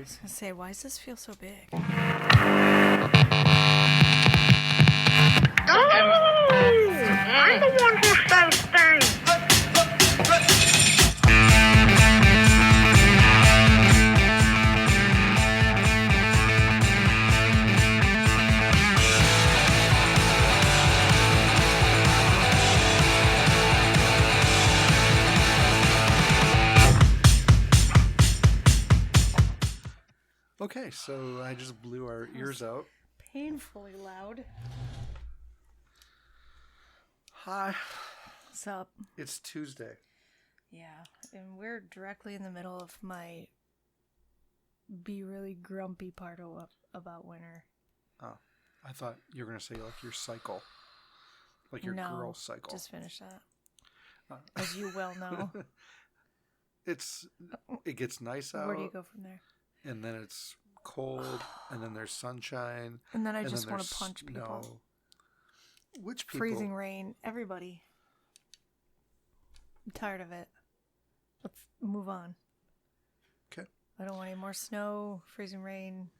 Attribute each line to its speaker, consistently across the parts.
Speaker 1: I was going to say, why does this feel so big?
Speaker 2: I'm the one who says things.
Speaker 3: Okay, so I just blew our ears out.
Speaker 1: Painfully loud.
Speaker 3: Hi.
Speaker 1: What's up?
Speaker 3: It's Tuesday.
Speaker 1: Yeah, and we're directly in the middle of my be really grumpy part about winter.
Speaker 3: Oh, I thought you were going to say like your cycle. Like your girl cycle.
Speaker 1: Just finished that. As you well know.
Speaker 3: It gets nice out.
Speaker 1: Where do you go from there?
Speaker 3: And then it's cold, and then there's sunshine.
Speaker 1: And then I just want to punch people.
Speaker 3: Which people?
Speaker 1: Freezing rain. Everybody. I'm tired of it. Let's move on.
Speaker 3: Okay.
Speaker 1: I don't want any more snow, freezing rain,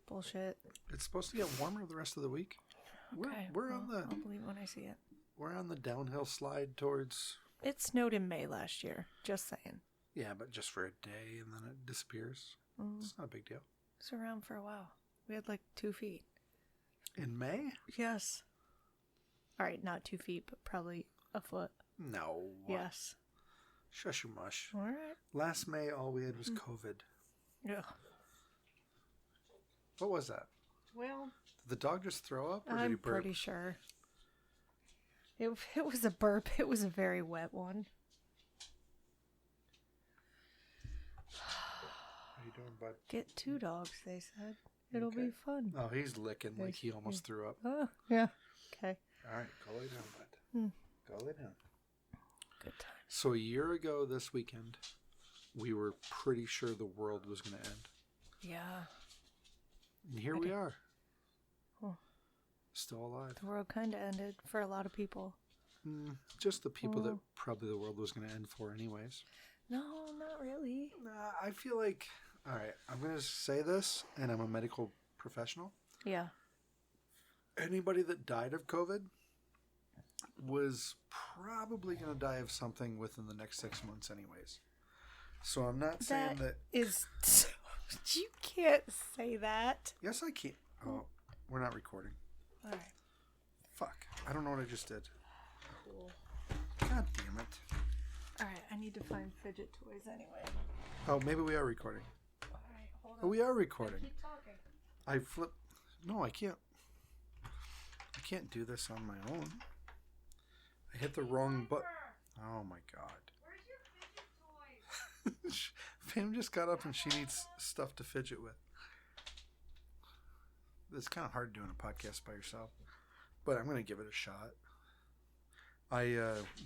Speaker 1: bullshit.
Speaker 3: It's supposed to get warmer the rest of the week.
Speaker 1: Okay. I'll believe when I see it.
Speaker 3: We're on the downhill slide towards...
Speaker 1: It snowed in May last year. Just saying.
Speaker 3: Yeah, but just for a day, and then it disappears. It's not a big deal.
Speaker 1: It's around for a while. We had like 2 feet.
Speaker 3: In May?
Speaker 1: Yes. All right, not 2 feet, but probably a foot.
Speaker 3: No.
Speaker 1: Yes.
Speaker 3: Shush you mush.
Speaker 1: All right.
Speaker 3: Last May, all we had was COVID.
Speaker 1: Yeah.
Speaker 3: What was that?
Speaker 1: Well,
Speaker 3: Did the dog just throw up, or did he
Speaker 1: I'm
Speaker 3: burp?
Speaker 1: pretty sure. It was a burp. It was a very wet one.
Speaker 3: How you doing, bud?
Speaker 1: Get 2 dogs, they said. It'll be fun.
Speaker 3: Oh, he's licking like he almost threw up.
Speaker 1: Oh, yeah. Okay.
Speaker 3: All right, go lay down, bud. Go lay down.
Speaker 1: Good time.
Speaker 3: So a year ago this weekend, we were pretty sure the world was going to end.
Speaker 1: Yeah.
Speaker 3: And here we are.
Speaker 1: Oh.
Speaker 3: Still alive.
Speaker 1: The world kind of ended for a lot of people.
Speaker 3: Just the people that probably the world was going to end for anyways.
Speaker 1: No, not really.
Speaker 3: I feel like... All right, I'm going to say this, and I'm a medical professional.
Speaker 1: Yeah.
Speaker 3: Anybody that died of COVID was probably going to die of something within the next 6 months anyways. So I'm not saying that...
Speaker 1: You can't say that.
Speaker 3: Yes, I can. Oh, we're not recording.
Speaker 1: All right.
Speaker 3: Fuck. I don't know what I just did.
Speaker 1: Cool.
Speaker 3: God damn it.
Speaker 1: All right, I need to find fidget toys anyway.
Speaker 3: Oh, maybe we are recording.
Speaker 1: All right, hold on.
Speaker 3: Oh, we are recording.
Speaker 1: Keep talking.
Speaker 3: I flip... No, I can't. I can't do this on my own. I hit the wrong button. Oh my god.
Speaker 1: Where's your fidget toys?
Speaker 3: Pam just got up and she needs stuff to fidget with. It's kind of hard doing a podcast by yourself, but I'm going to give it a shot. I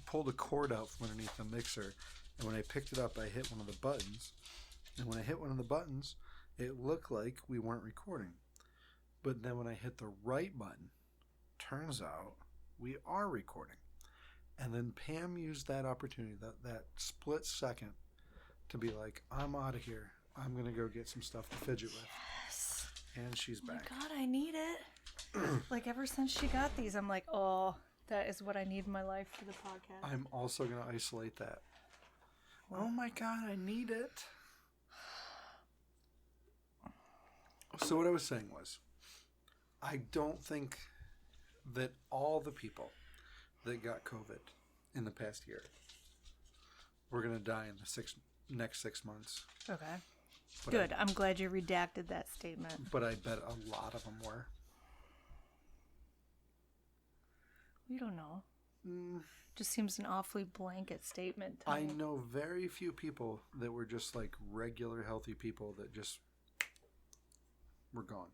Speaker 3: pulled a cord out from underneath the mixer, and when I picked it up, I hit one of the buttons. And when I hit one of the buttons, it looked like we weren't recording. But then when I hit the right button, turns out we are recording. And then Pam used that opportunity, that split second, to be like, I'm out of here. I'm going to go get some stuff to fidget with.
Speaker 1: Yes.
Speaker 3: And she's back.
Speaker 1: Oh my god, I need it. Like, ever since she got these, I'm like, oh, that is what I need in my life for the podcast.
Speaker 3: I'm also going to isolate that. What? Oh my god, I need it. So what I was saying was, I don't think that all the people that got COVID in the past year were going to die in the next 6 months.
Speaker 1: Okay.
Speaker 3: But
Speaker 1: Good. I'm glad you redacted that statement.
Speaker 3: But I bet a lot of them were.
Speaker 1: We don't know. Just seems an awfully blanket statement to
Speaker 3: I
Speaker 1: me.
Speaker 3: know very few people that were just like regular healthy people that just were gone.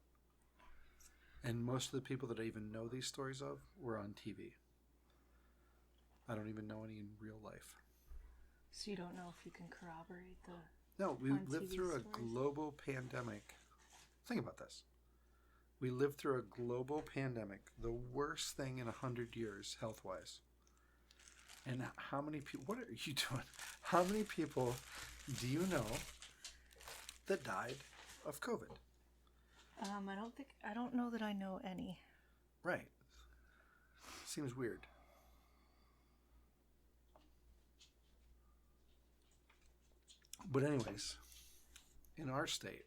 Speaker 3: And most of the people that I even know these stories of were on TV. I don't even know any in real life.
Speaker 1: So you don't know if you can corroborate the...
Speaker 3: No, we lived
Speaker 1: TV
Speaker 3: through a
Speaker 1: stories?
Speaker 3: global pandemic. Think about this. We lived through a global pandemic, the worst thing in 100 years, health-wise. And how many people... What are you doing? How many people do you know that died of COVID.
Speaker 1: I don't know that I know any.
Speaker 3: Right. Seems weird. But anyways, in our state,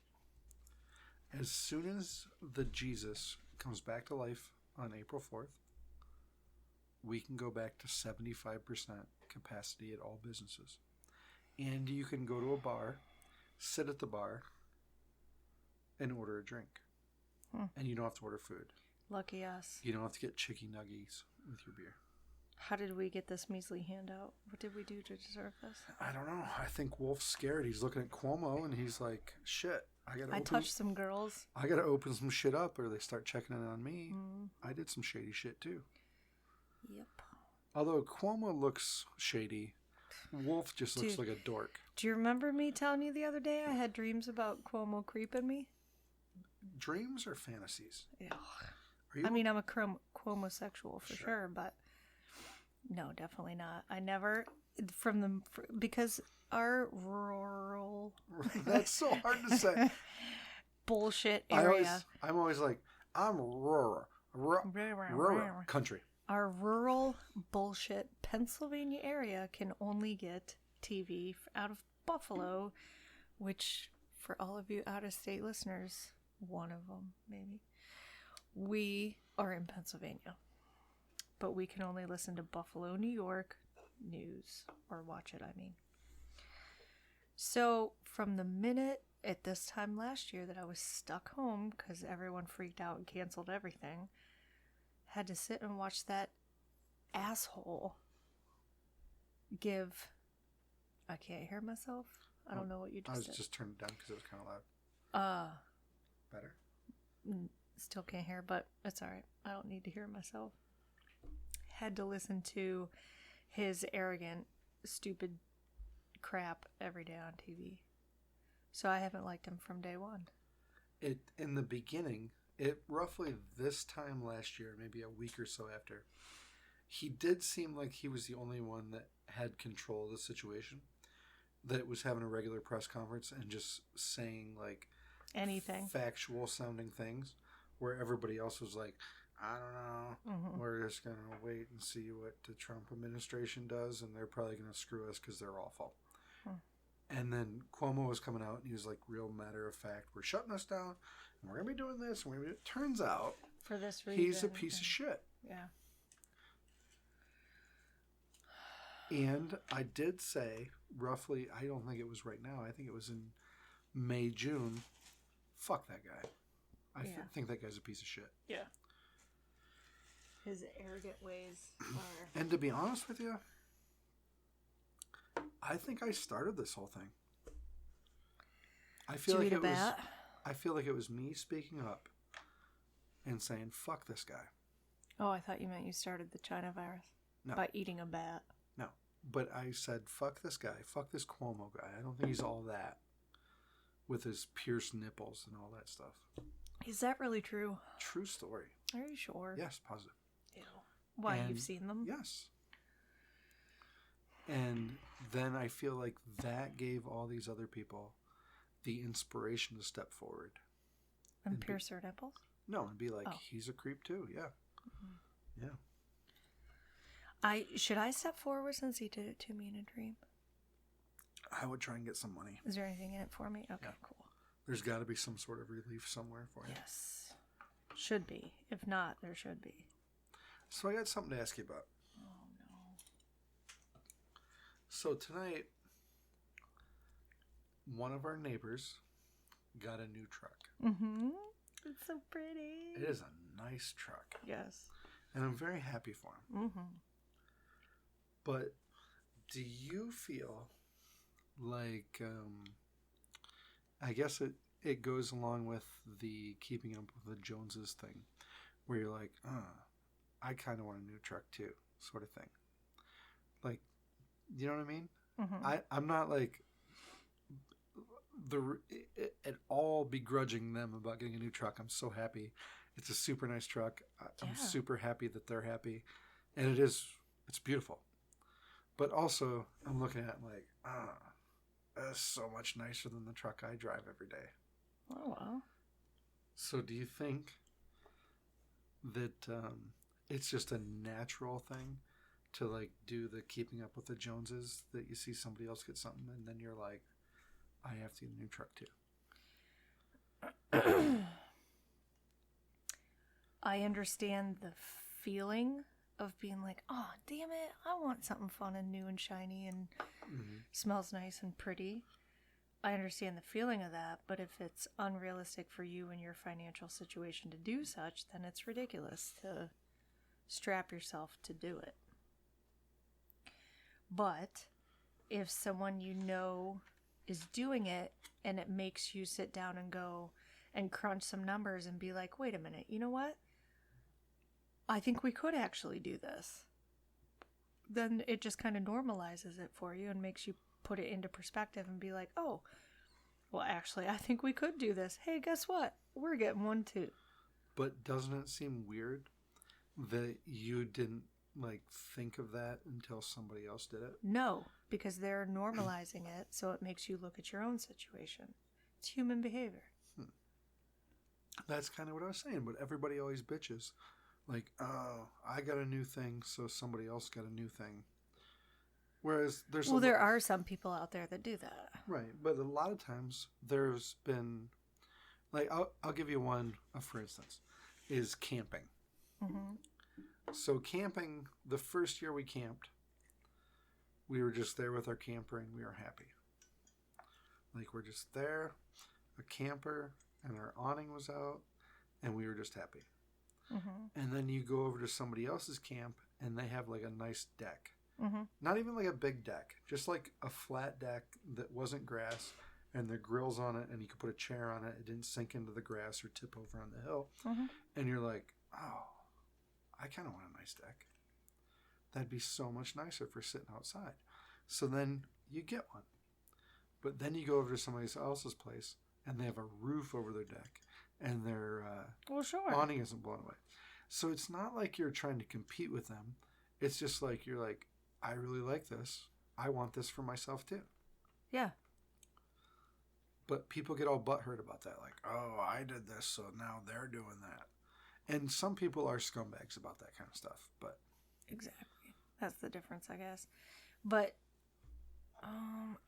Speaker 3: as soon as the Jesus comes back to life on April 4th, we can go back to 75% capacity at all businesses. And you can go to a bar, sit at the bar, and order a drink. And you don't have to order food.
Speaker 1: Lucky us.
Speaker 3: You don't have to get chicken nuggies with your beer.
Speaker 1: How did we get this measly handout? What did we do to deserve this?
Speaker 3: I don't know. I think Wolf's scared. He's looking at Cuomo and he's like, shit,
Speaker 1: I touched some girls.
Speaker 3: I gotta open some shit up or they start checking in on me. I did some shady shit too.
Speaker 1: Yep.
Speaker 3: Although Cuomo looks shady, Wolf just looks like a dork.
Speaker 1: Do you remember me telling you the other day I had dreams about Cuomo creeping me?
Speaker 3: Dreams or fantasies?
Speaker 1: Yeah.
Speaker 3: I
Speaker 1: mean, I'm a Cuomo-sexual for sure, but no, definitely not. I never, because our rural...
Speaker 3: That's so hard to say.
Speaker 1: Bullshit area.
Speaker 3: I'm always like, I'm rural country.
Speaker 1: Our rural bullshit Pennsylvania area can only get TV out of Buffalo, which for all of you out-of-state listeners, one of them maybe, we are in Pennsylvania, but we can only listen to Buffalo, New York news, or watch it, I mean. So from the minute at this time last year that I was stuck home because everyone freaked out and canceled everything, had to sit and watch that asshole give... I can't hear myself. I don't know what you just said.
Speaker 3: Just turned it down because it was kind of loud. Better?
Speaker 1: Still can't hear, but it's alright. I don't need to hear myself. Had to listen to his arrogant, stupid crap every day on TV. So I haven't liked him from day one.
Speaker 3: In the beginning, roughly this time last year, maybe a week or so after, he did seem like he was the only one that had control of the situation. That was having a regular press conference and just saying like
Speaker 1: anything
Speaker 3: factual sounding things, where everybody else was like, I don't know, we're just gonna wait and see what the Trump administration does, and they're probably gonna screw us because they're awful. And then Cuomo was coming out and he was like, real matter of fact, we're shutting us down and we're gonna be doing this, and it turns out
Speaker 1: for this reason
Speaker 3: he's a piece of shit.
Speaker 1: Yeah.
Speaker 3: And I did say, roughly, I don't think it was right now, I think it was in May, June, fuck that guy. I think that guy's a piece of shit.
Speaker 1: Yeah. His arrogant ways are...
Speaker 3: And to be honest with you, I think I started this whole thing. I feel like it was me speaking up and saying, fuck this guy.
Speaker 1: Oh, I thought you meant you started the China virus.
Speaker 3: No.
Speaker 1: By eating a bat.
Speaker 3: No. But I said, fuck this guy. Fuck this Cuomo guy. I don't think he's all that. With his pierced nipples and all that stuff.
Speaker 1: Is that really true?
Speaker 3: True story.
Speaker 1: Are you sure?
Speaker 3: Yes, positive.
Speaker 1: Ew. Why, you've seen them?
Speaker 3: Yes. And then I feel like that gave all these other people the inspiration to step forward.
Speaker 1: And pierce their nipples?
Speaker 3: No, and be like, he's a creep too. Yeah. Yeah.
Speaker 1: Should I step forward since he did it to me in a dream?
Speaker 3: I would try and get some money.
Speaker 1: Is there anything in it for me? Okay, cool.
Speaker 3: There's got to be some sort of relief somewhere for you.
Speaker 1: Yes. Should be. If not, there should be.
Speaker 3: So I got something to ask you about.
Speaker 1: Oh, no.
Speaker 3: So tonight, one of our neighbors got a new truck.
Speaker 1: Mm-hmm. It's so pretty.
Speaker 3: It is a nice truck.
Speaker 1: Yes.
Speaker 3: And I'm very happy for him.
Speaker 1: Mm-hmm.
Speaker 3: But do you feel like, I guess it goes along with the keeping up with the Joneses thing, where you're like, I kind of want a new truck too, sort of thing. Like, you know what I mean? Mm-hmm. I'm not like at all begrudging them about getting a new truck. I'm so happy. It's a super nice truck. I'm super happy that they're happy. And it's beautiful. But also, I'm looking at it like, that's so much nicer than the truck I drive every day.
Speaker 1: Oh, well.
Speaker 3: So do you think that it's just a natural thing to like do the keeping up with the Joneses, that you see somebody else get something and then you're like, I have to get a new truck too?
Speaker 1: I understand the feeling of being like, oh, damn it, I want something fun and new and shiny and smells nice and pretty. I understand the feeling of that, but if it's unrealistic for you and your financial situation to do such, then it's ridiculous to strap yourself to do it. But if someone you know is doing it and it makes you sit down and go and crunch some numbers and be like, wait a minute, you know what? I think we could actually do this. Then it just kind of normalizes it for you and makes you put it into perspective and be like, oh, well, actually, I think we could do this. Hey, guess what? We're getting one too.
Speaker 3: But doesn't it seem weird that you didn't like think of that until somebody else did it?
Speaker 1: No, because they're normalizing it, so it makes you look at your own situation. It's human behavior.
Speaker 3: That's kind of what I was saying, but everybody always bitches. Like, oh, I got a new thing, so somebody else got a new thing. Whereas
Speaker 1: there are some people out there that do that.
Speaker 3: Right, but a lot of times there's been, like, I'll give you one, for instance, is camping.
Speaker 1: Mm-hmm.
Speaker 3: So camping, the first year we camped, we were just there with our camper and we were happy. Like, we're just there, a camper, and our awning was out, and we were just happy.
Speaker 1: Mm-hmm.
Speaker 3: And then you go over to somebody else's camp, and they have like a nice deck.
Speaker 1: Mm-hmm.
Speaker 3: Not even like a big deck, just like a flat deck that wasn't grass, and there are grills on it, and you could put a chair on it. It didn't sink into the grass or tip over on the hill.
Speaker 1: Mm-hmm.
Speaker 3: And you're like, oh, I kind of want a nice deck. That'd be so much nicer for sitting outside. So then you get one. But then you go over to somebody else's place, and they have a roof over their deck, and their awning isn't blown away. So it's not like you're trying to compete with them. It's just like, you're like, I really like this. I want this for myself too.
Speaker 1: Yeah.
Speaker 3: But people get all butthurt about that. Like, oh, I did this, so now they're doing that. And some people are scumbags about that kind of stuff. But
Speaker 1: exactly. That's the difference, I guess. But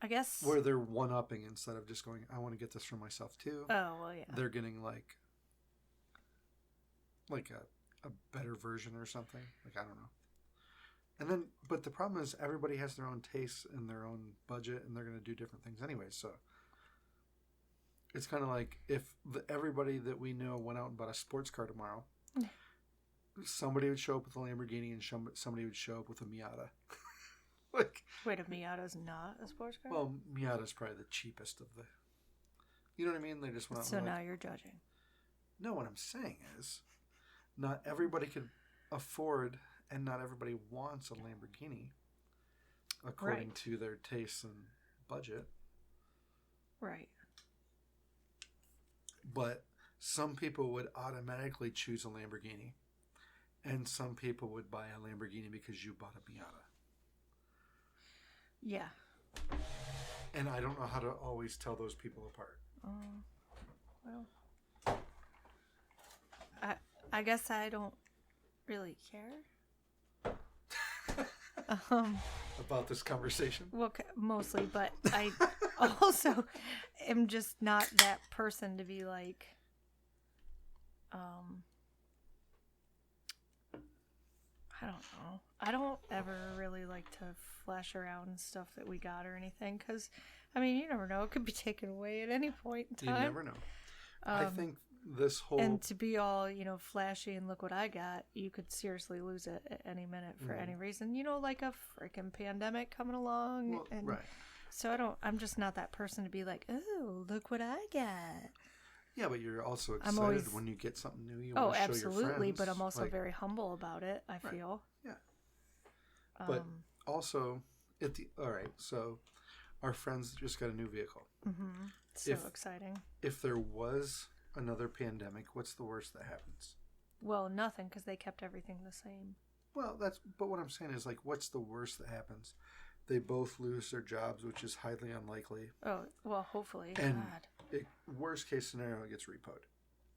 Speaker 1: I guess
Speaker 3: where they're one-upping instead of just going, I want to get this for myself too.
Speaker 1: Oh, well, yeah.
Speaker 3: They're getting like a better version or something. Like, I don't know. And then, but the problem is everybody has their own tastes and their own budget, and they're going to do different things anyway. So it's kind of like if everybody that we know went out and bought a sports car tomorrow, somebody would show up with a Lamborghini and somebody would show up with a Miata. Like,
Speaker 1: wait, a Miata's not a sports car?
Speaker 3: Well, Miata's probably the cheapest of the. You know what I mean? They just went out.
Speaker 1: So now you're judging.
Speaker 3: No, what I'm saying is, not everybody could afford, and not everybody wants a Lamborghini, according to their tastes and budget.
Speaker 1: Right.
Speaker 3: But some people would automatically choose a Lamborghini, and some people would buy a Lamborghini because you bought a Miata.
Speaker 1: Yeah.
Speaker 3: And I don't know how to always tell those people apart.
Speaker 1: Well, I guess I don't really care.
Speaker 3: About this conversation?
Speaker 1: Well, mostly, but I also am just not that person to be like, I don't know. I don't ever really like to flash around stuff that we got or anything, because, I mean, you never know. It could be taken away at any point in time.
Speaker 3: You never know. I think this whole...
Speaker 1: And to be all, flashy and look what I got, you could seriously lose it at any minute for any reason. Like a freaking pandemic coming along.
Speaker 3: Well,
Speaker 1: and
Speaker 3: right.
Speaker 1: So I'm just not that person to be like, oh, look what I got.
Speaker 3: Yeah, but you're also excited when you get something new. You want to show
Speaker 1: absolutely,
Speaker 3: your friends.
Speaker 1: But I'm also very humble about it, I feel.
Speaker 3: Yeah. But also, all right, so our friends just got a new vehicle.
Speaker 1: Mm-hmm. So exciting.
Speaker 3: If there was another pandemic, what's the worst that happens?
Speaker 1: Well, nothing, because they kept everything the same.
Speaker 3: Well, but what I'm saying is, like, what's the worst that happens? They both lose their jobs, which is highly unlikely.
Speaker 1: Oh, well, hopefully.
Speaker 3: And
Speaker 1: God.
Speaker 3: worst case scenario, it gets repoed.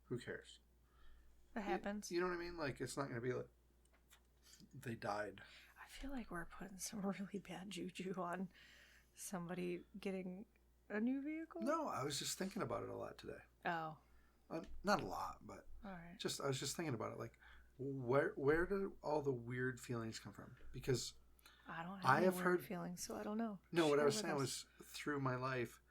Speaker 3: Who cares?
Speaker 1: That happens.
Speaker 3: You know what I mean? Like, it's not going to be like they died.
Speaker 1: I feel like we're putting some really bad juju on somebody getting a new vehicle.
Speaker 3: No, I was just thinking about it a lot today.
Speaker 1: Oh.
Speaker 3: Not a lot, but
Speaker 1: All right.
Speaker 3: I was just thinking about it. Like, where do all the weird feelings come from? Because
Speaker 1: I have heard feelings, so I don't know.
Speaker 3: No, what I was saying was through my life,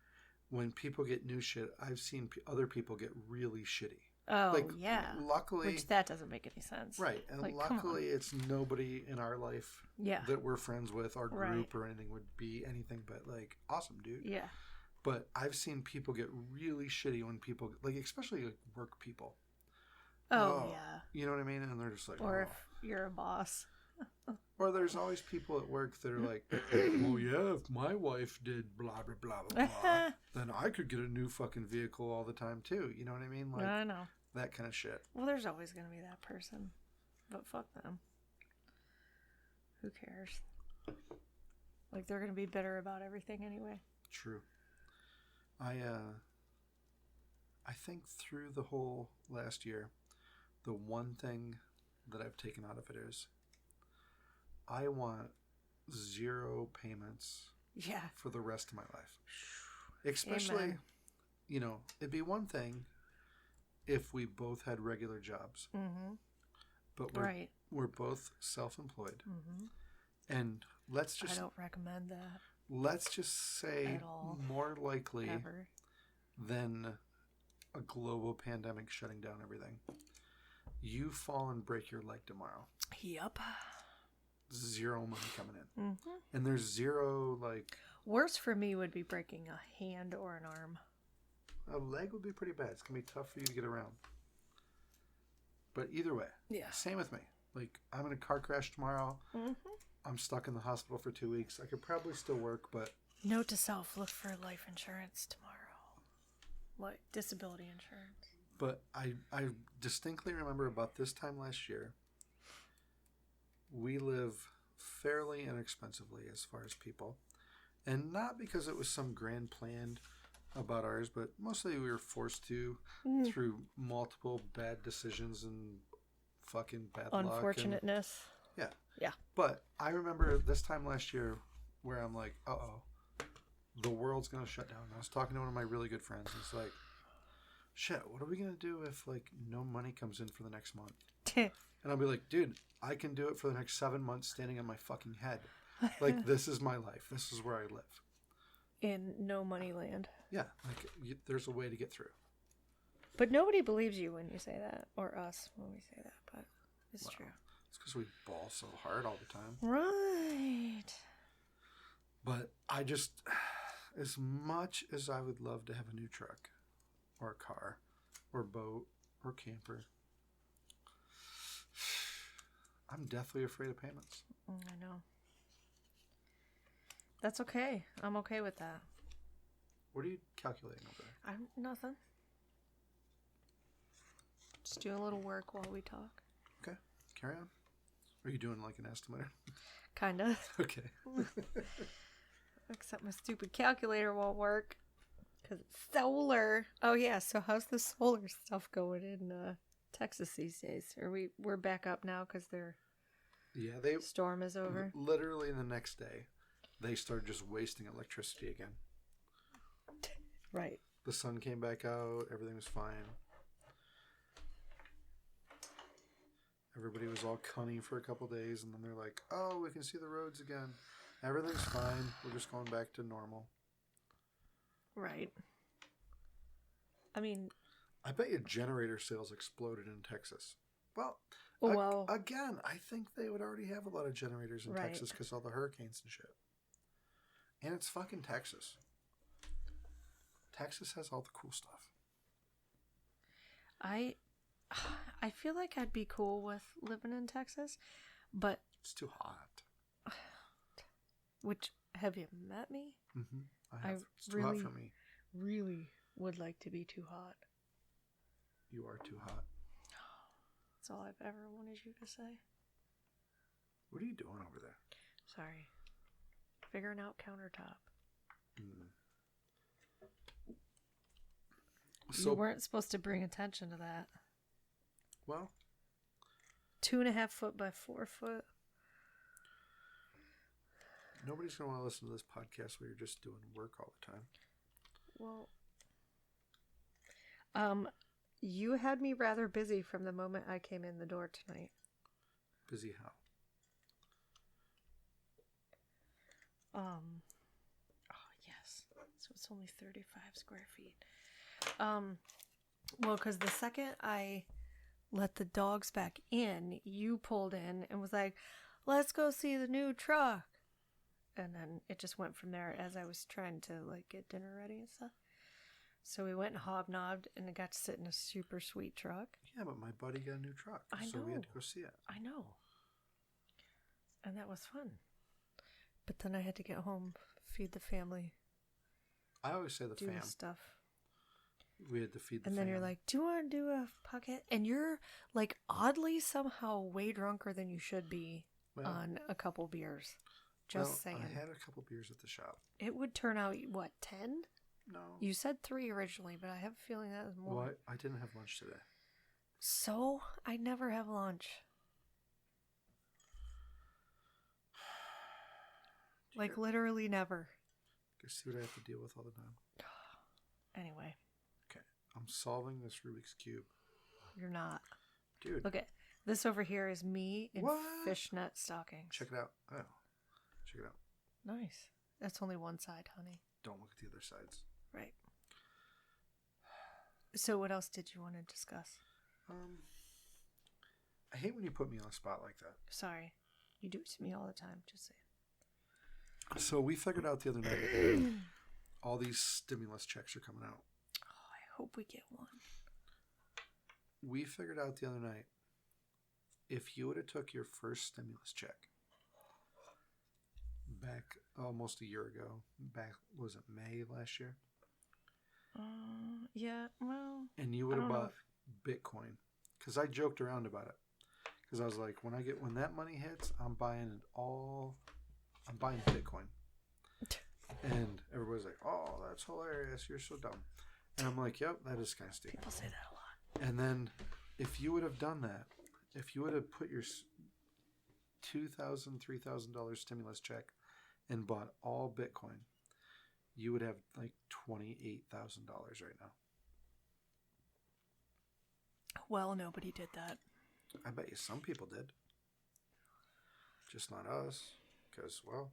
Speaker 3: when people get new shit, I've seen other people get really shitty.
Speaker 1: Oh,
Speaker 3: like,
Speaker 1: yeah.
Speaker 3: Luckily,
Speaker 1: which that doesn't make any sense.
Speaker 3: Right, and
Speaker 1: like,
Speaker 3: luckily, it's nobody in our life that we're friends with, our group or anything would be anything but like awesome, dude.
Speaker 1: Yeah.
Speaker 3: But I've seen people get really shitty when people, like, especially like work people.
Speaker 1: Oh, yeah.
Speaker 3: You know what I mean? And they're just like,
Speaker 1: or if you're a boss.
Speaker 3: Or there's always people at work that are like, well, yeah, if my wife did blah, blah, blah, blah, blah, then I could get a new fucking vehicle all the time, too. You know what I mean? Like,
Speaker 1: I know.
Speaker 3: That kind of shit.
Speaker 1: Well, there's always going to be that person. But fuck them. Who cares? Like, they're going to be bitter about everything anyway.
Speaker 3: True. I think through the whole last year, the one thing that I've taken out of it is I want 0 payments for the rest of my life. Especially,
Speaker 1: Amen.
Speaker 3: You know, it'd be one thing if we both had regular jobs.
Speaker 1: Mm-hmm.
Speaker 3: But we're both self-employed.
Speaker 1: Mm-hmm.
Speaker 3: And let's just...
Speaker 1: I don't recommend that.
Speaker 3: Let's just say more likely than a global pandemic shutting down everything. You fall and break your leg tomorrow.
Speaker 1: Yep.
Speaker 3: 0 money coming in.
Speaker 1: Mm-hmm.
Speaker 3: And there's 0, like...
Speaker 1: Worse for me would be breaking a hand or an arm.
Speaker 3: A leg would be pretty bad. It's going to be tough for you to get around. But either way.
Speaker 1: Yeah.
Speaker 3: Same with me. Like, I'm in a car crash tomorrow.
Speaker 1: Mm-hmm.
Speaker 3: I'm stuck in the hospital for 2 weeks. I could probably still work, but...
Speaker 1: Note to self, look for life insurance tomorrow. Like, disability insurance.
Speaker 3: But I distinctly remember about this time last year, we live fairly inexpensively as far as people. And not because it was some grand plan about ours, but mostly we were forced to through multiple bad decisions and fucking bad luck.
Speaker 1: Unfortunateness.
Speaker 3: Yeah.
Speaker 1: Yeah.
Speaker 3: But I remember this time last year where I'm like, the world's going to shut down. I was talking to one of my really good friends. It's like, shit, what are we going to do if, like, no money comes in for the next month? And I'll be like, dude, I can do it for the next 7 months standing on my fucking head. Like, this is my life. This is where I live.
Speaker 1: In no money land.
Speaker 3: Yeah. Like, there's a way to get through.
Speaker 1: But nobody believes you when you say that. Or us when we say that. But it's true.
Speaker 3: It's because we ball so hard all the time.
Speaker 1: Right.
Speaker 3: But I just, as much as I would love to have a new truck or a car or boat or camper, I'm deathly afraid of payments.
Speaker 1: I know. That's okay. I'm okay with that.
Speaker 3: What are you calculating over there?
Speaker 1: I'm nothing. Just do a little work while we talk.
Speaker 3: Okay. Carry on. Are you doing like an estimator?
Speaker 1: Kinda.
Speaker 3: Okay.
Speaker 1: Except my stupid calculator won't work. Because it's solar. Oh yeah, so how's the solar stuff going in Texas these days? We're back up now because their storm is over?
Speaker 3: Literally the next day, they started just wasting electricity again.
Speaker 1: Right.
Speaker 3: The sun came back out. Everything was fine. Everybody was all cunny for a couple days, and then they're like, oh, we can see the roads again. Everything's fine. We're just going back to normal.
Speaker 1: Right. I mean...
Speaker 3: I bet you generator sales exploded in Texas. Well, again, I think they would already have a lot of generators in Texas because all the hurricanes and shit. And it's fucking Texas. Texas has all the cool stuff.
Speaker 1: I feel like I'd be cool with living in Texas, but...
Speaker 3: It's too hot.
Speaker 1: Which, have you met me?
Speaker 3: Mm-hmm. I have. It's too hot for me.
Speaker 1: Really would like to be too hot.
Speaker 3: You are too hot.
Speaker 1: That's all I've ever wanted you to say.
Speaker 3: What are you doing over there?
Speaker 1: Sorry. figuring out countertop.
Speaker 3: So,
Speaker 1: You weren't supposed to bring attention to that.
Speaker 3: well,
Speaker 1: 2.5 foot by 4 foot.
Speaker 3: nobody's going to want to listen to this podcast where you're just doing work all the time.
Speaker 1: Well, you had me rather busy from the moment I came in the door tonight.
Speaker 3: Busy how?
Speaker 1: Oh, yes. So it's only 35 square feet. Well, because the second I let the dogs back in, you pulled in and was like, let's go see the new truck. And then it just went from there as I was trying to, like, get dinner ready and stuff. So we went and hobnobbed and got to sit in a super sweet truck.
Speaker 3: Yeah, but my buddy got a new truck. So we had to go see it.
Speaker 1: I know. And that was fun. But then I had to get home, feed the family,
Speaker 3: I always say the
Speaker 1: do
Speaker 3: fam.
Speaker 1: stuff.
Speaker 3: We had to feed the
Speaker 1: And
Speaker 3: fam.
Speaker 1: then you're like, do you want to do a pocket? And you're, like, oddly somehow way drunker than you should be on a couple beers. Just saying.
Speaker 3: I had a couple beers at the shop.
Speaker 1: It would turn out, what, 10?
Speaker 3: No.
Speaker 1: You said 3 originally, but I have a feeling that was more.
Speaker 3: Well, I didn't have lunch today.
Speaker 1: So, I never have lunch. Like, literally never.
Speaker 3: You see what I have to deal with all the time.
Speaker 1: Anyway.
Speaker 3: Okay. I'm solving this Rubik's Cube.
Speaker 1: You're not.
Speaker 3: Dude.
Speaker 1: Look at this over here is me in
Speaker 3: What?
Speaker 1: fishnet stockings.
Speaker 3: Check it out. Oh. Check it out.
Speaker 1: Nice. That's only one side, honey.
Speaker 3: Don't look at the other sides.
Speaker 1: Right. So what else did you want to discuss?
Speaker 3: I hate when you put me on a spot like that.
Speaker 1: Sorry. You do it to me all the time. Just saying.
Speaker 3: So we figured out the other night all these stimulus checks are coming out.
Speaker 1: Oh, I hope we get one.
Speaker 3: We figured out the other night if you would have took your first stimulus check back almost a year ago, was it May last year?
Speaker 1: Yeah, well.
Speaker 3: And you would have bought Bitcoin. Because I joked around about it. Because I was like, when that money hits, I'm buying Bitcoin. And everybody's like, oh, that's hilarious. You're so dumb. And I'm like, yep, that is kind of stupid.
Speaker 1: People say that a lot.
Speaker 3: And then if you would have done that, if you would have put your $2,000, $3,000 stimulus check and bought all Bitcoin, you would have like $28,000 right now.
Speaker 1: Well, nobody did that.
Speaker 3: I bet you some people did. Just not us. Because, well,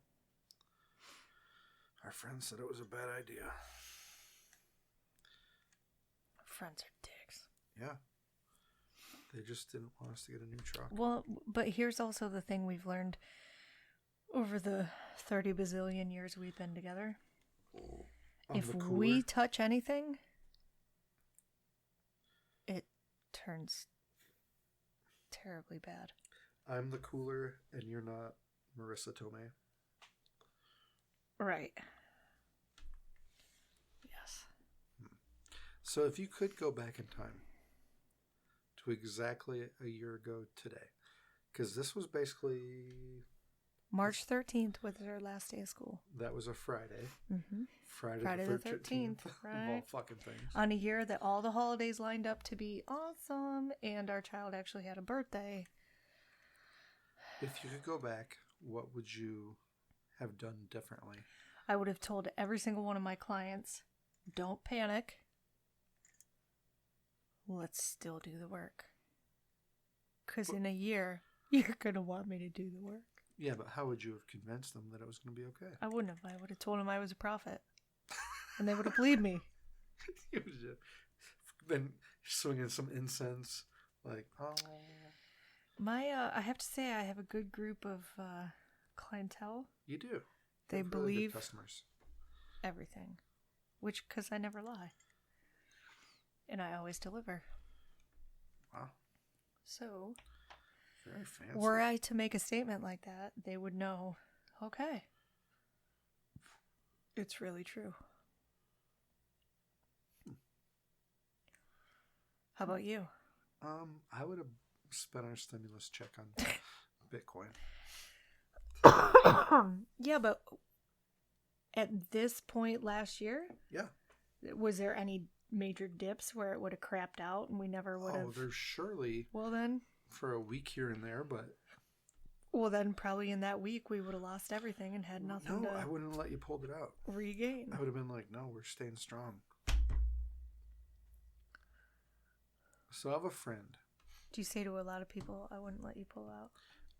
Speaker 3: our friends said it was a bad idea.
Speaker 1: Friends are dicks.
Speaker 3: Yeah. They just didn't want us to get a new truck.
Speaker 1: Well, but here's also the thing we've learned over the 30 bazillion years we've been together. If we touch anything, it turns terribly bad.
Speaker 3: I'm the cooler and you're not Marissa Tomei.
Speaker 1: Right. Yes.
Speaker 3: So if you could go back in time to exactly a year ago today, because this was basically...
Speaker 1: March 13th was our last day of school.
Speaker 3: That was a Friday.
Speaker 1: Mm-hmm.
Speaker 3: Friday the 13th.
Speaker 1: Right.
Speaker 3: Of all fucking things.
Speaker 1: On a year that all the holidays lined up to be awesome, and our child actually had a birthday.
Speaker 3: If you could go back, what would you have done differently?
Speaker 1: I would have told every single one of my clients, don't panic. Let's still do the work. Because in a year, you're going to want me to do the work.
Speaker 3: Yeah, but how would you have convinced them that it was going to be okay?
Speaker 1: I wouldn't have. I would have told them I was a prophet. And they would have believed me.
Speaker 3: You would have been swinging some incense, like, oh...
Speaker 1: I have to say, I have a good group of clientele.
Speaker 3: You do.
Speaker 1: They
Speaker 3: Really
Speaker 1: believe
Speaker 3: good customers.
Speaker 1: Everything. Because I never lie. And I always deliver.
Speaker 3: Wow.
Speaker 1: So,
Speaker 3: very fancy.
Speaker 1: were I to make a statement like that, they would know, okay, it's really true. How about you?
Speaker 3: I would have spent our stimulus check on Bitcoin.
Speaker 1: Yeah, but At this point last year?
Speaker 3: Yeah.
Speaker 1: Was there any major dips where it would have crapped out and we never would have?
Speaker 3: Oh, there's surely
Speaker 1: Well then,
Speaker 3: for a week here and there, but
Speaker 1: probably in that week we would have lost everything and had nothing
Speaker 3: no,
Speaker 1: to
Speaker 3: I wouldn't have let you pull it out.
Speaker 1: regain.
Speaker 3: I would have been like, no, we're staying strong. So I have a friend.
Speaker 1: Do you say to a lot of people, I wouldn't let you pull out?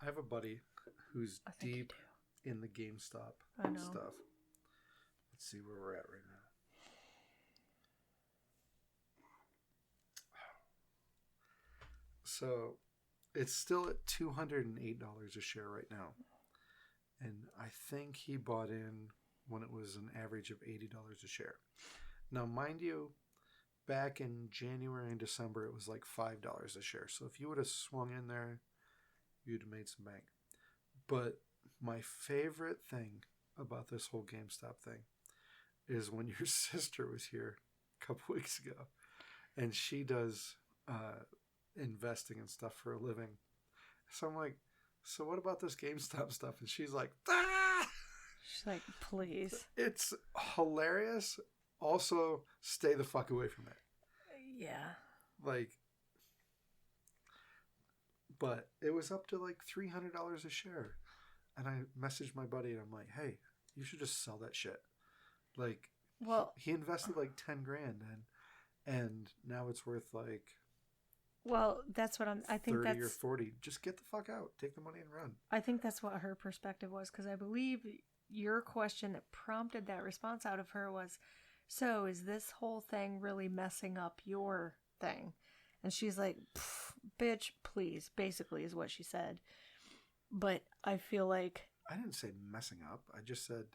Speaker 3: I have a buddy who's
Speaker 1: I think you
Speaker 3: deep in the GameStop
Speaker 1: I know.
Speaker 3: stuff. Let's see where we're at right now. So it's still at $208 a share right now. And I think he bought in when it was an average of $80 a share. Now, mind you, back in January and December, it was like $5 a share. So if you would have swung in there, you'd have made some bank. But my favorite thing about this whole GameStop thing is when your sister was here a couple weeks ago, and she does investing and stuff for a living. So I'm like, so what about this GameStop stuff? And she's like, ah!
Speaker 1: She's like, please.
Speaker 3: It's hilarious. Also, stay the fuck away from it.
Speaker 1: Yeah.
Speaker 3: Like, but it was up to like $300 a share. And I messaged my buddy and I'm like, hey, you should just sell that shit. Like,
Speaker 1: well,
Speaker 3: he invested like 10 grand and now it's worth like
Speaker 1: well, that's what I think
Speaker 3: 30
Speaker 1: that's
Speaker 3: or 40. Just get the fuck out. Take the money and run.
Speaker 1: I think that's what her perspective was, because I believe your question that prompted that response out of her was, so is this whole thing really messing up your thing? And she's like, bitch, please, basically is what she said. But I feel like
Speaker 3: I didn't say messing up. I just said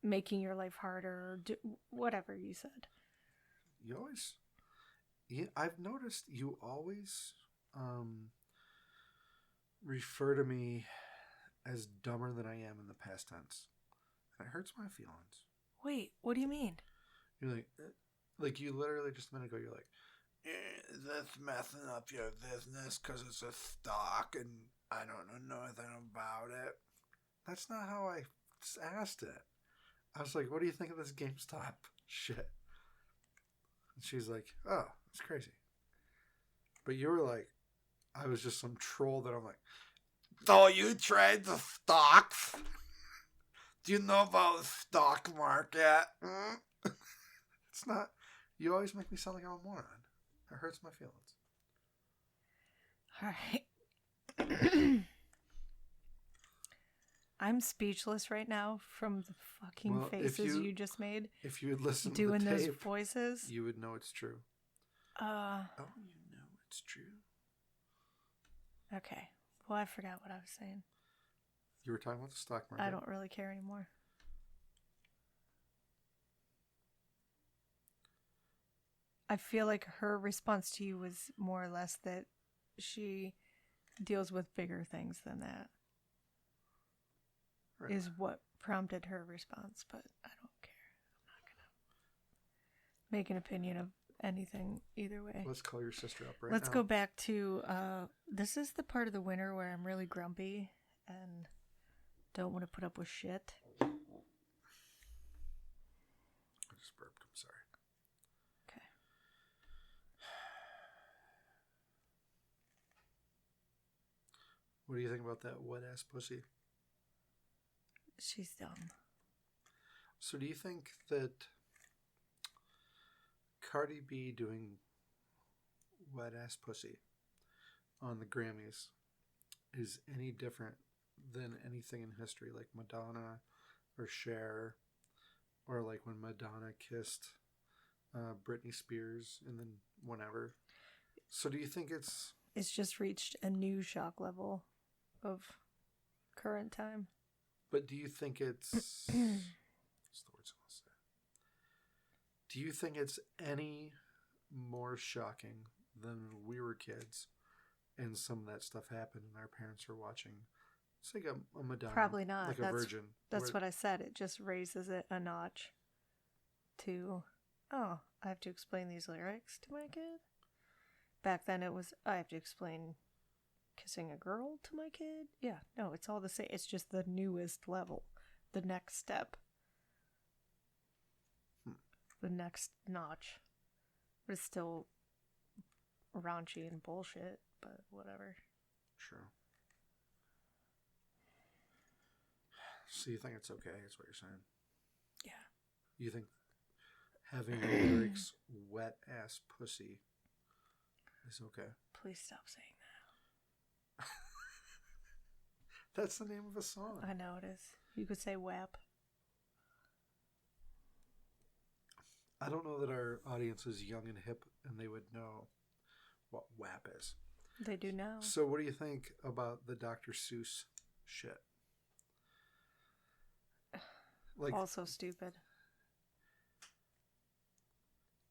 Speaker 1: making your life harder, or whatever you said.
Speaker 3: you always... I've noticed you always refer to me as dumber than I am in the past tense. And it hurts my feelings.
Speaker 1: Wait, what do you mean?
Speaker 3: You're like you literally just a minute ago, you're like, that's messing up your business because it's a stock and I don't know nothing about it. That's not how I asked it. I was like, what do you think of this GameStop shit? And she's like, oh, it's crazy. But you were like, I was just some troll that I'm like, so you trade the stocks? Do you know about the stock market? It's not. You always make me sound like I'm a moron. It hurts my feelings.
Speaker 1: All right. I'm speechless right now from the fucking faces you just made.
Speaker 3: If you had listened
Speaker 1: doing
Speaker 3: to the
Speaker 1: those
Speaker 3: tape,
Speaker 1: voices,
Speaker 3: you would know it's true. Oh, you know it's true.
Speaker 1: Okay. Well, I forgot what I was saying.
Speaker 3: You were talking about the stock market.
Speaker 1: I don't really care anymore. I feel like her response to you was more or less that she deals with bigger things than that. Right. Is what prompted her response, but I don't care. I'm not going to make an opinion of anything either way.
Speaker 3: Let's call your sister up right
Speaker 1: Let's
Speaker 3: now.
Speaker 1: go back to, this is the part of the winter where I'm really grumpy and don't want to put up with shit.
Speaker 3: I just burped, I'm sorry.
Speaker 1: Okay.
Speaker 3: What do you think about that wet-ass pussy?
Speaker 1: She's dumb.
Speaker 3: So do you think that Cardi B doing wet-ass pussy on the Grammys is any different than anything in history, like Madonna or Cher, or like when Madonna kissed Britney Spears and then whenever? So do you think it's
Speaker 1: just reached a new shock level of current time?
Speaker 3: But do you think it's... what's the words I want to say? Do you think it's any more shocking than when we were kids and some of that stuff happened and our parents were watching? It's like a Madonna.
Speaker 1: Probably not.
Speaker 3: Like a virgin.
Speaker 1: That's what I said. It just raises it a notch to, oh, I have to explain these lyrics to my kid. Back then it was, I have to explain kissing a girl to my kid. Yeah, no, it's all the same. It's just the newest level, the next step. the next notch. But it's still raunchy and bullshit, but whatever.
Speaker 3: True. So you think it's okay, is what you're saying?
Speaker 1: Yeah.
Speaker 3: You think having lyrics wet ass pussy is okay?
Speaker 1: Please stop saying that.
Speaker 3: That's the name of a song.
Speaker 1: I know it is. You could say WAP.
Speaker 3: I don't know that our audience is young and hip and they would know what WAP is.
Speaker 1: They do now.
Speaker 3: So what do you think about the Dr. Seuss shit? Like,
Speaker 1: Also stupid.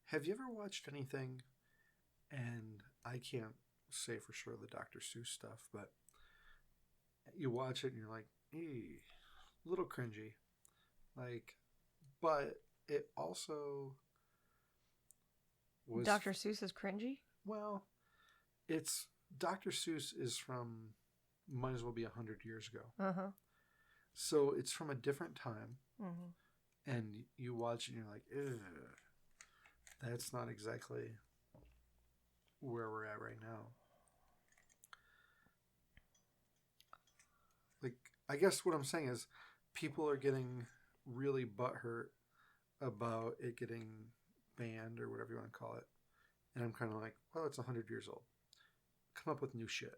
Speaker 3: have you ever watched anything, and I can't say for sure the Dr. Seuss stuff, but you watch it and you're like, a little cringy. Like, but it also was...
Speaker 1: Dr. Seuss is cringy?
Speaker 3: Well, it's... Dr. Seuss is from... might as well be 100 years ago.
Speaker 1: Uh-huh.
Speaker 3: So it's from a different time.
Speaker 1: Mm-hmm.
Speaker 3: And you watch it and you're like, ugh, that's not exactly where we're at right now. Like, I guess what I'm saying is people are getting really butthurt about it getting banned or whatever you want to call it. And I'm kind of like, well, it's 100 years old. Come up with new shit.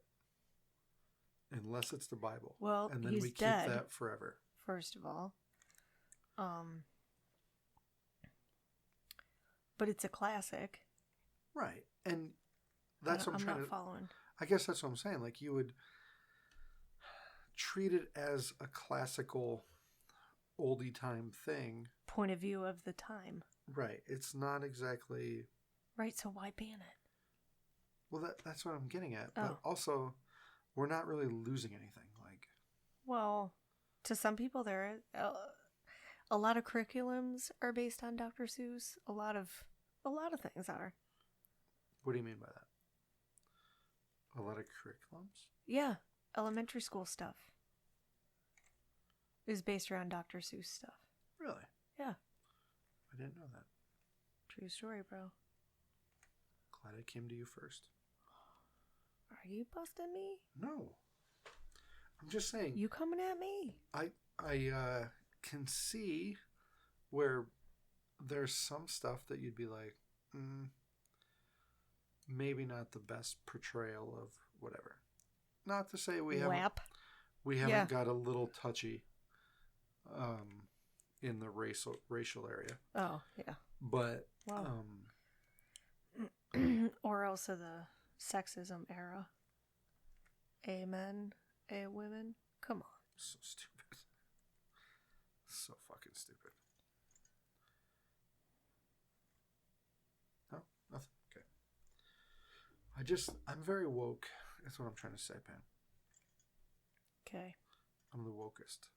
Speaker 3: Unless it's the Bible.
Speaker 1: Well,
Speaker 3: and then
Speaker 1: he's
Speaker 3: we keep
Speaker 1: dead,
Speaker 3: that forever.
Speaker 1: first of all. But it's a classic.
Speaker 3: Right. And that's what I'm trying
Speaker 1: not
Speaker 3: to...
Speaker 1: following.
Speaker 3: I guess that's what I'm saying. Like, you would treat it as a classical oldie time thing.
Speaker 1: Point of view of the time.
Speaker 3: Right. It's not exactly...
Speaker 1: Right, so why ban it?
Speaker 3: Well, that's what I'm getting at.
Speaker 1: Oh.
Speaker 3: But also, we're not really losing anything. Like,
Speaker 1: Well, to some people, there are a lot of curriculums are based on Dr. Seuss. A lot of things are.
Speaker 3: what do you mean by that? A lot of curriculums?
Speaker 1: Yeah, elementary school stuff is based around Dr. Seuss stuff.
Speaker 3: Really?
Speaker 1: Yeah,
Speaker 3: I didn't know that.
Speaker 1: true story, bro.
Speaker 3: Glad I came to you first.
Speaker 1: Are you busting me?
Speaker 3: No. I'm just saying.
Speaker 1: You coming at me?
Speaker 3: I can see where there's some stuff that you'd be like, maybe not the best portrayal of whatever. Not to say we haven't
Speaker 1: Yeah.
Speaker 3: got a little touchy in the racial area.
Speaker 1: Oh, yeah.
Speaker 3: But
Speaker 1: Wow. Or also the sexism era. A men, a women. Come on.
Speaker 3: so stupid. So fucking stupid. No, nothing. Okay. I'm very woke. That's what I'm trying to say, Pam.
Speaker 1: Okay.
Speaker 3: I'm the wokest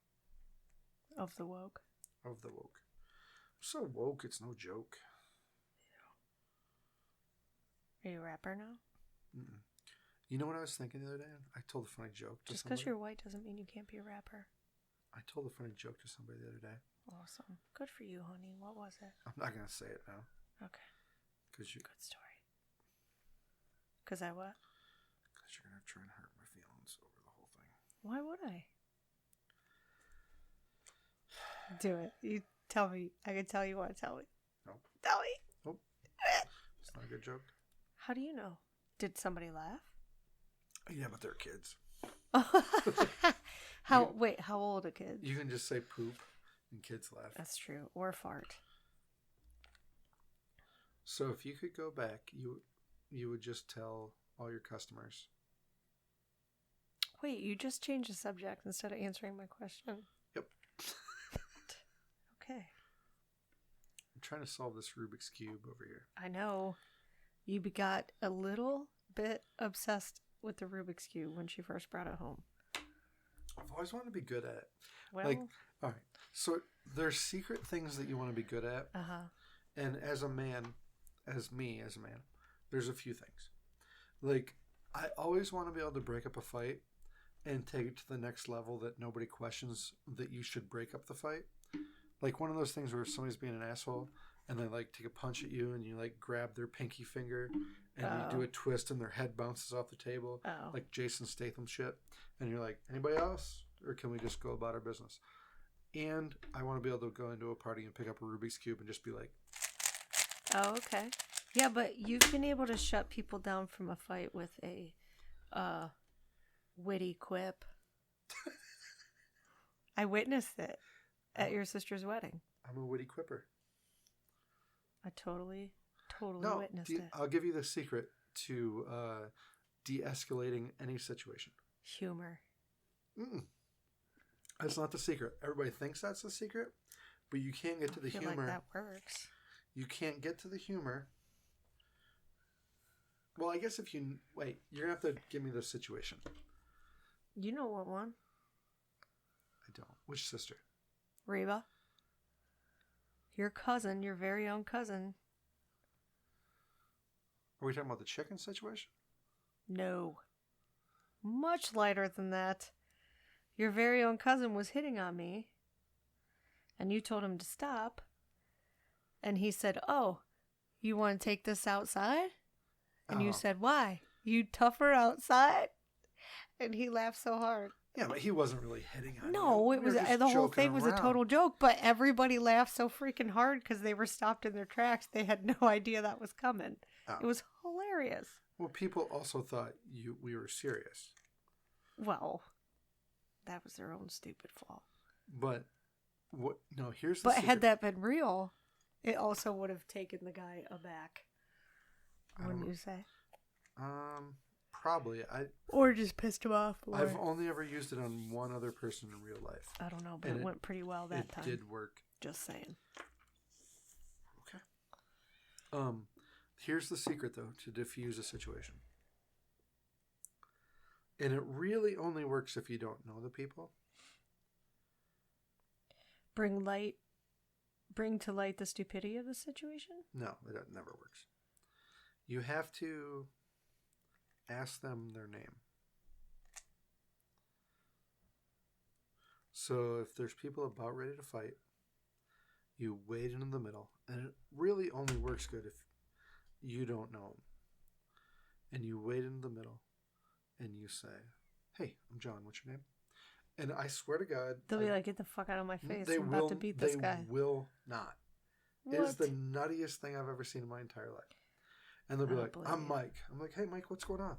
Speaker 1: Of the woke.
Speaker 3: of the woke. I'm so woke, it's no joke.
Speaker 1: Are you a rapper now?
Speaker 3: Mm-mm. You know what I was thinking the other day? I told a funny joke to
Speaker 1: Just because
Speaker 3: somebody.
Speaker 1: you're white doesn't mean you can't be a rapper.
Speaker 3: I told a funny joke to somebody the other day.
Speaker 1: Awesome. Good for you, honey. What was it?
Speaker 3: I'm not going to say it now.
Speaker 1: Okay.
Speaker 3: Because
Speaker 1: Good story. Because I what?
Speaker 3: you're going to try and hurt my feelings over the whole thing.
Speaker 1: Why would I? Do it. You tell me. I can tell you what. Tell me.
Speaker 3: No.
Speaker 1: Tell me.
Speaker 3: Nope. It's not a good joke.
Speaker 1: How do you know? Did somebody laugh?
Speaker 3: Yeah, but they're kids.
Speaker 1: Wait, how old are kids?
Speaker 3: You can just say poop and kids laugh.
Speaker 1: That's true. Or fart.
Speaker 3: So if you could go back, you would just tell all your customers.
Speaker 1: Wait, you just changed the subject instead of answering my question.
Speaker 3: Yep.
Speaker 1: Okay.
Speaker 3: I'm trying to solve this Rubik's Cube over here.
Speaker 1: I know. You got a little bit obsessed with the Rubik's Cube when she first brought it home.
Speaker 3: I've always wanted to be good at it.
Speaker 1: Well,
Speaker 3: Like, all right. So there's secret things that you want to be good at.
Speaker 1: uh-huh.
Speaker 3: And as a man, there's a few things. Like, I always want to be able to break up a fight and take it to the next level that nobody questions that you should break up the fight. Like one of those things where if somebody's being an asshole, and they like take a punch at you, and you like grab their pinky finger, and you do a twist, and their head bounces off the table, like Jason Statham shit. And you're like, anybody else, or can we just go about our business? And I want to be able to go into a party and pick up a Rubik's Cube and just be like,
Speaker 1: oh, okay. Yeah, but you've been able to shut people down from a fight with a witty quip. I witnessed it at your sister's wedding.
Speaker 3: I'm a witty quipper.
Speaker 1: I totally witnessed it.
Speaker 3: I'll give you the secret to de-escalating any situation.
Speaker 1: Humor.
Speaker 3: That's not the secret. Everybody thinks that's the secret, but you can't get to the humor.
Speaker 1: Like that works.
Speaker 3: You can't get to the humor. Well, I guess if you... Wait, you're going to have to give me the situation.
Speaker 1: You know what one?
Speaker 3: I don't. Which sister?
Speaker 1: Reba. Your cousin, your very own cousin.
Speaker 3: Are we talking about the chicken situation?
Speaker 1: No. Much lighter than that. Your very own cousin was hitting on me, and you told him to stop, and he said, oh, you want to take this outside? And you said, why? You tougher outside? And he laughed so hard.
Speaker 3: Yeah, but he wasn't really hitting on you.
Speaker 1: No, it was the whole thing was a total joke, but everybody laughed so freaking hard because they were stopped in their tracks. They had no idea that was coming. It was hilarious.
Speaker 3: Well, people also thought we were serious.
Speaker 1: Well, that was their own stupid fault.
Speaker 3: But what? No, here's the
Speaker 1: But
Speaker 3: secret.
Speaker 1: had that been real, it also would have taken the guy aback. Wouldn't you say?
Speaker 3: Probably.
Speaker 1: Or just pissed him off.
Speaker 3: I've only ever used it on one other person in real life.
Speaker 1: I don't know, but it went pretty well that time.
Speaker 3: It did work.
Speaker 1: Just saying.
Speaker 3: Okay. Here's the secret, though, to diffuse a situation. And it really only works if you don't know the people.
Speaker 1: Bring to light the stupidity of the situation?
Speaker 3: No, that never works. You have to ask them their name. So if there's people about ready to fight, you wade into the middle. And it really only works good if you don't know them. And you wade into the middle and you say, hey, I'm John, what's your name? And I swear to God...
Speaker 1: They'll be like, get the fuck out of my face. I'm about to beat this guy.
Speaker 3: They will not. What? It is the nuttiest thing I've ever seen in my entire life. And they'll be like, I'm Mike. I'm like, hey, Mike, what's going on?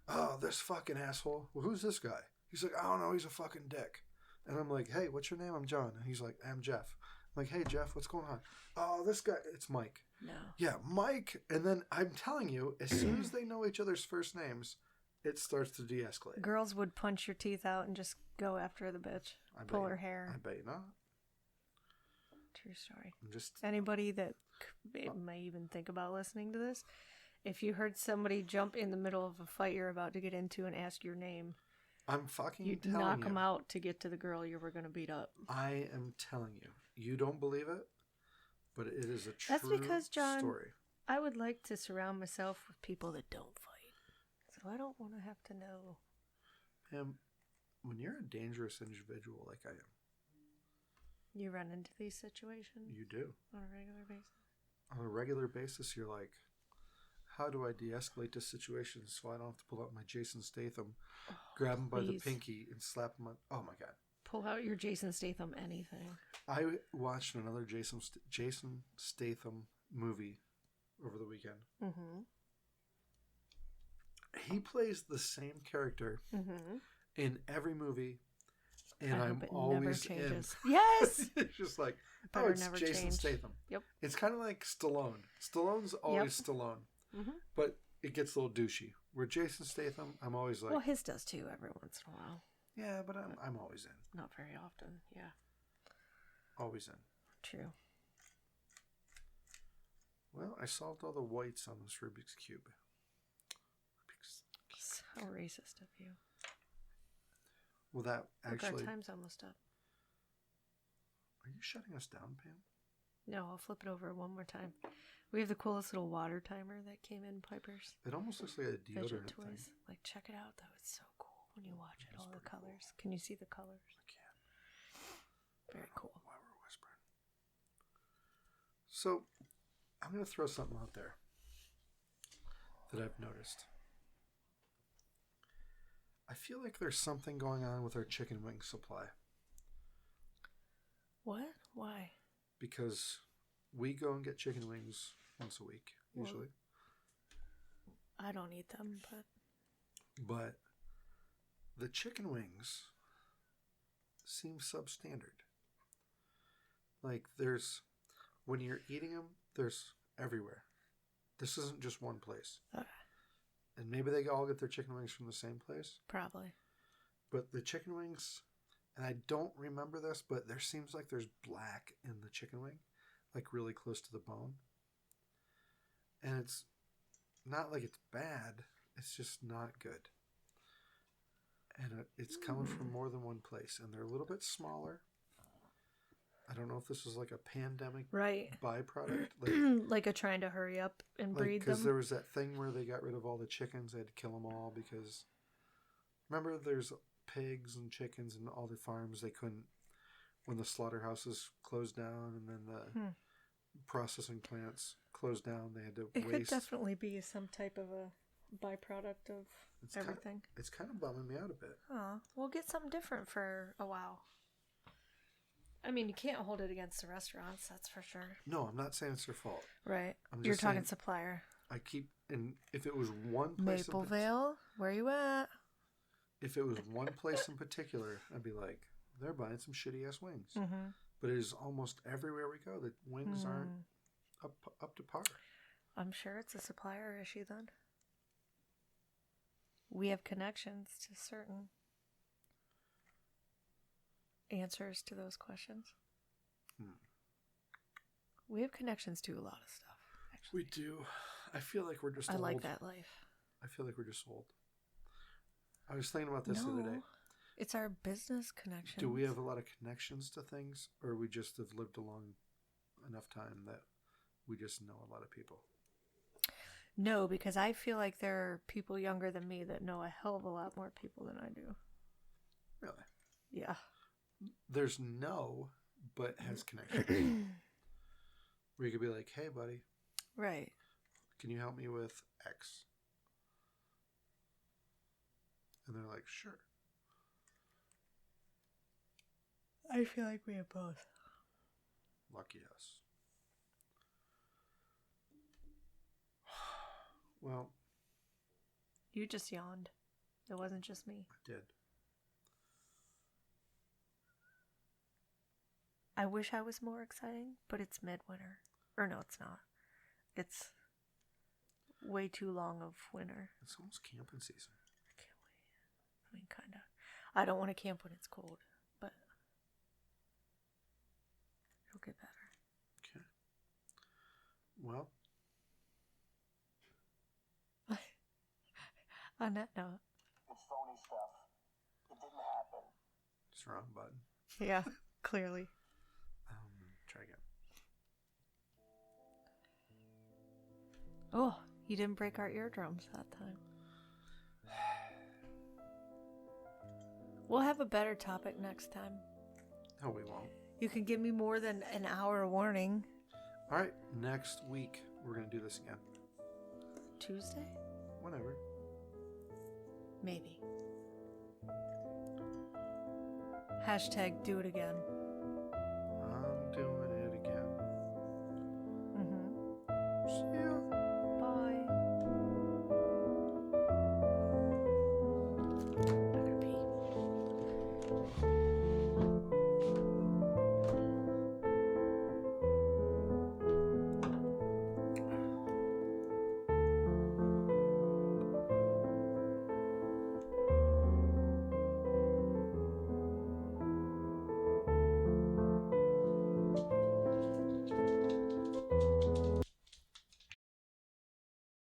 Speaker 3: Oh, this fucking asshole. Well, who's this guy? He's like, I don't know. He's a fucking dick. And I'm like, hey, what's your name? I'm John. And he's like, I'm Jeff. I'm like, hey, Jeff, what's going on? Oh, this guy. It's Mike.
Speaker 1: No.
Speaker 3: Yeah, Mike. And then I'm telling you, as soon as they know each other's first names, it starts to de-escalate.
Speaker 1: Girls would punch your teeth out and just go after the bitch. Pull her hair.
Speaker 3: I bet you not.
Speaker 1: True story. Anybody that may even think about listening to this, if you heard somebody jump in the middle of a fight you're about to get into and ask your name,
Speaker 3: I'm fucking
Speaker 1: you'd
Speaker 3: telling
Speaker 1: knock
Speaker 3: you.
Speaker 1: them out to get to the girl you were going to beat up.
Speaker 3: I am telling you. You don't believe it, but it is a true
Speaker 1: That's because, John,
Speaker 3: story.
Speaker 1: I would like to surround myself with people that don't fight. So I don't want to have to know.
Speaker 3: When you're a dangerous individual like I am.
Speaker 1: You run into these situations?
Speaker 3: You do.
Speaker 1: On a regular basis?
Speaker 3: On a regular basis, you're like, how do I de-escalate this situation so I don't have to pull out my Jason Statham, grab him by the pinky, and slap him on... Oh, my God.
Speaker 1: Pull out your Jason Statham anything.
Speaker 3: I watched another Jason Statham movie over the weekend.
Speaker 1: Mm-hmm.
Speaker 3: He plays the same character in every movie, and I'm always in.
Speaker 1: Yes!
Speaker 3: It's just like, it's Jason Statham.
Speaker 1: Yep.
Speaker 3: It's kind of like Stallone. Stallone's always Stallone, but it gets a little douchey. Where Jason Statham, I'm always like...
Speaker 1: Well, his does too every once in a while.
Speaker 3: Yeah, but I'm always in.
Speaker 1: Not very often, yeah.
Speaker 3: Always in.
Speaker 1: True.
Speaker 3: Well, I solved all the whites on this Rubik's Cube.
Speaker 1: So racist of you.
Speaker 3: Well, that actually...
Speaker 1: Look, our time's almost up.
Speaker 3: Are you shutting us down, Pam?
Speaker 1: No, I'll flip it over one more time. We have the coolest little water timer that came in Piper's.
Speaker 3: It almost looks like a deodorant thing.
Speaker 1: Like, check it out, though. It's so cool when you watch it. All the colors. Cool. Can you see the colors?
Speaker 3: I can.
Speaker 1: Very cool.
Speaker 3: Why we're whispering. So, I'm going to throw something out there that I've noticed. I feel like there's something going on with our chicken wing supply.
Speaker 1: What? Why?
Speaker 3: Because we go and get chicken wings once a week, usually.
Speaker 1: Well, I don't eat them, but...
Speaker 3: But the chicken wings seem substandard. Like, when you're eating them, there's everywhere. This isn't just one place.
Speaker 1: Okay.
Speaker 3: And maybe they all get their chicken wings from the same place.
Speaker 1: Probably.
Speaker 3: But the chicken wings, and I don't remember this, but there seems like there's black in the chicken wing, like really close to the bone. And it's not like it's bad, it's just not good. And it's coming from more than one place, and they're a little bit smaller. I don't know if this is like a pandemic byproduct.
Speaker 1: Like a trying to hurry up and breed them.
Speaker 3: Because there was that thing where they got rid of all the chickens. They had to kill them all because... Remember, there's pigs and chickens and all the farms. They couldn't... When the slaughterhouses closed down and then the processing plants closed down, they had to waste... It could
Speaker 1: definitely be some type of a byproduct of everything.
Speaker 3: It's kind of bumming me out a bit.
Speaker 1: Oh, we'll get something different for a while. I mean, you can't hold it against the restaurants, that's for sure.
Speaker 3: No, I'm not saying it's their fault.
Speaker 1: Right. You're talking supplier.
Speaker 3: And if it was one place...
Speaker 1: Maplevale, where you at?
Speaker 3: If it was one place in particular, I'd be like, they're buying some shitty-ass wings. Mm-hmm. But it is almost everywhere we go. The wings aren't up to par.
Speaker 1: I'm sure it's a supplier issue then. We have connections to certain answers to those questions. We have connections to a lot of stuff, actually.
Speaker 3: We do. I feel like we're just old.
Speaker 1: I like that life.
Speaker 3: I feel like we're just old. I was thinking about this the other day.
Speaker 1: It's our business connections.
Speaker 3: Do we have a lot of connections to things, or we just have lived along enough time that we just know a lot of people?
Speaker 1: No, because I feel like there are people younger than me that know a hell of a lot more people than I do.
Speaker 3: Really?
Speaker 1: Yeah.
Speaker 3: There's but has connections. Where you could be like, hey, buddy.
Speaker 1: Right.
Speaker 3: Can you help me with X? And they're like, sure.
Speaker 1: I feel like we have both.
Speaker 3: Lucky us. Well.
Speaker 1: You just yawned. It wasn't just me.
Speaker 3: I did.
Speaker 1: I wish I was more exciting, but it's midwinter. Or no, it's not. It's way too long of winter.
Speaker 3: It's almost camping season.
Speaker 1: I can't wait. I mean, kind of. I don't want to camp when it's cold, but it'll get better.
Speaker 3: Okay. Well.
Speaker 1: On that note.
Speaker 4: It's phony stuff. It didn't happen.
Speaker 3: It's the wrong button.
Speaker 1: Yeah, clearly.
Speaker 3: Try again.
Speaker 1: Oh, you didn't break our eardrums that time. We'll have a better topic next time.
Speaker 3: No, we won't.
Speaker 1: You can give me more than an hour warning.
Speaker 3: All right, next week we're going to do this again.
Speaker 1: Tuesday?
Speaker 3: Whenever.
Speaker 1: Maybe. Hashtag do it again.